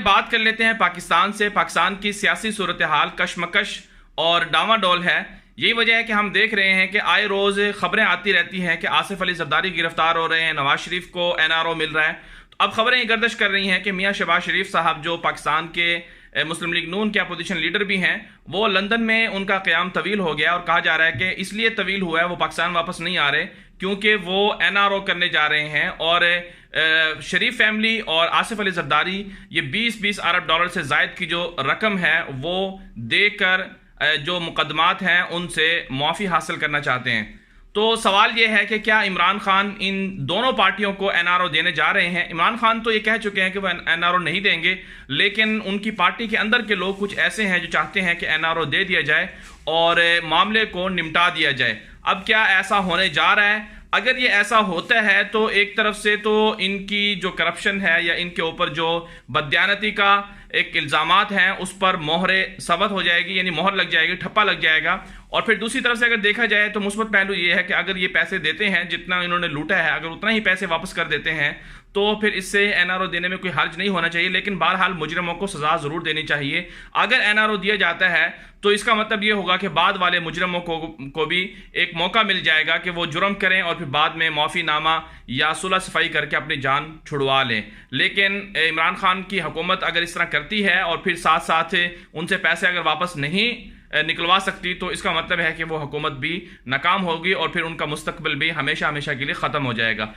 बात कर लेते हैं पाकिस्तान से। पाकिस्तान की सियासी सूरत हाल कशमकश और डामाडोल है। यही वजह है कि हम देख रहे हैं कि आए रोज़ खबरें आती रहती हैं कि आसिफ अली जरदारी गिरफ्तार हो रहे हैं, नवाज शरीफ को NRO मिल रहा है। तो अब खबरें गर्दिश कर रही हैं कि मियाँ शहबाज शरीफ साहब जो पाकिस्तान के मुस्लिम लीग नून के अपोजिशन लीडर भी हैं, वो लंदन में उनका क़याम तवील हो गया और कहा जा रहा है कि इसलिए तवील हुआ है, वो पाकिस्तान वापस नहीं आ रहे क्योंकि वो NRO करने जा रहे हैं। और शरीफ फैमिली और आसिफ अली जरदारी ये 20-20 अरब डॉलर से ज़ायद की जो रकम है वो देकर जो मुकदमात हैं उनसे मुआफ़ी हासिल करना चाहते हैं। तो सवाल ये है कि क्या इमरान खान इन दोनों पार्टियों को NRO देने जा रहे हैं? इमरान खान तो ये कह चुके हैं कि वह NRO नहीं देंगे, लेकिन उनकी पार्टी के अंदर के लोग कुछ ऐसे हैं जो चाहते हैं कि NRO दे दिया जाए और मामले को निपटा दिया जाए। अब क्या ऐसा होने जा रहा है? अगर ये ऐसा होता है तो एक तरफ से तो इनकी जो करप्शन है या इनके ऊपर जो बददियानती का एक इल्ज़ामात हैं उस पर मोहरे सबत हो जाएगी, यानी मोहर लग जाएगी, ठप्पा लग जाएगा। और फिर दूसरी तरफ से अगर देखा जाए तो मुस्बत पहलू ये है कि अगर ये पैसे देते हैं जितना इन्होंने लूटा है, अगर उतना ही पैसे वापस कर देते हैं तो फिर इससे NRO देने में कोई हर्ज नहीं होना चाहिए। लेकिन बहरहाल मुजरिमों को सज़ा ज़रूर देनी चाहिए। अगर NRO दिया जाता है तो इसका मतलब ये होगा कि बाद वाले मुजरिमों को भी एक मौका मिल जाएगा कि वो जुर्म करें और फिर बाद में माफ़ीनामा या सुलह सफाई करके अपनी जान छुड़वा लें। लेकिन इमरान खान की हुकूमत अगर इस तरह करती है और फिर साथ साथ उनसे पैसे अगर वापस नहीं निकलवा सकती तो इसका मतलब है कि वो हुकूमत भी नाकाम होगी और फिर उनका मुस्तकबिल भी हमेशा हमेशा के लिए ख़त्म हो जाएगा।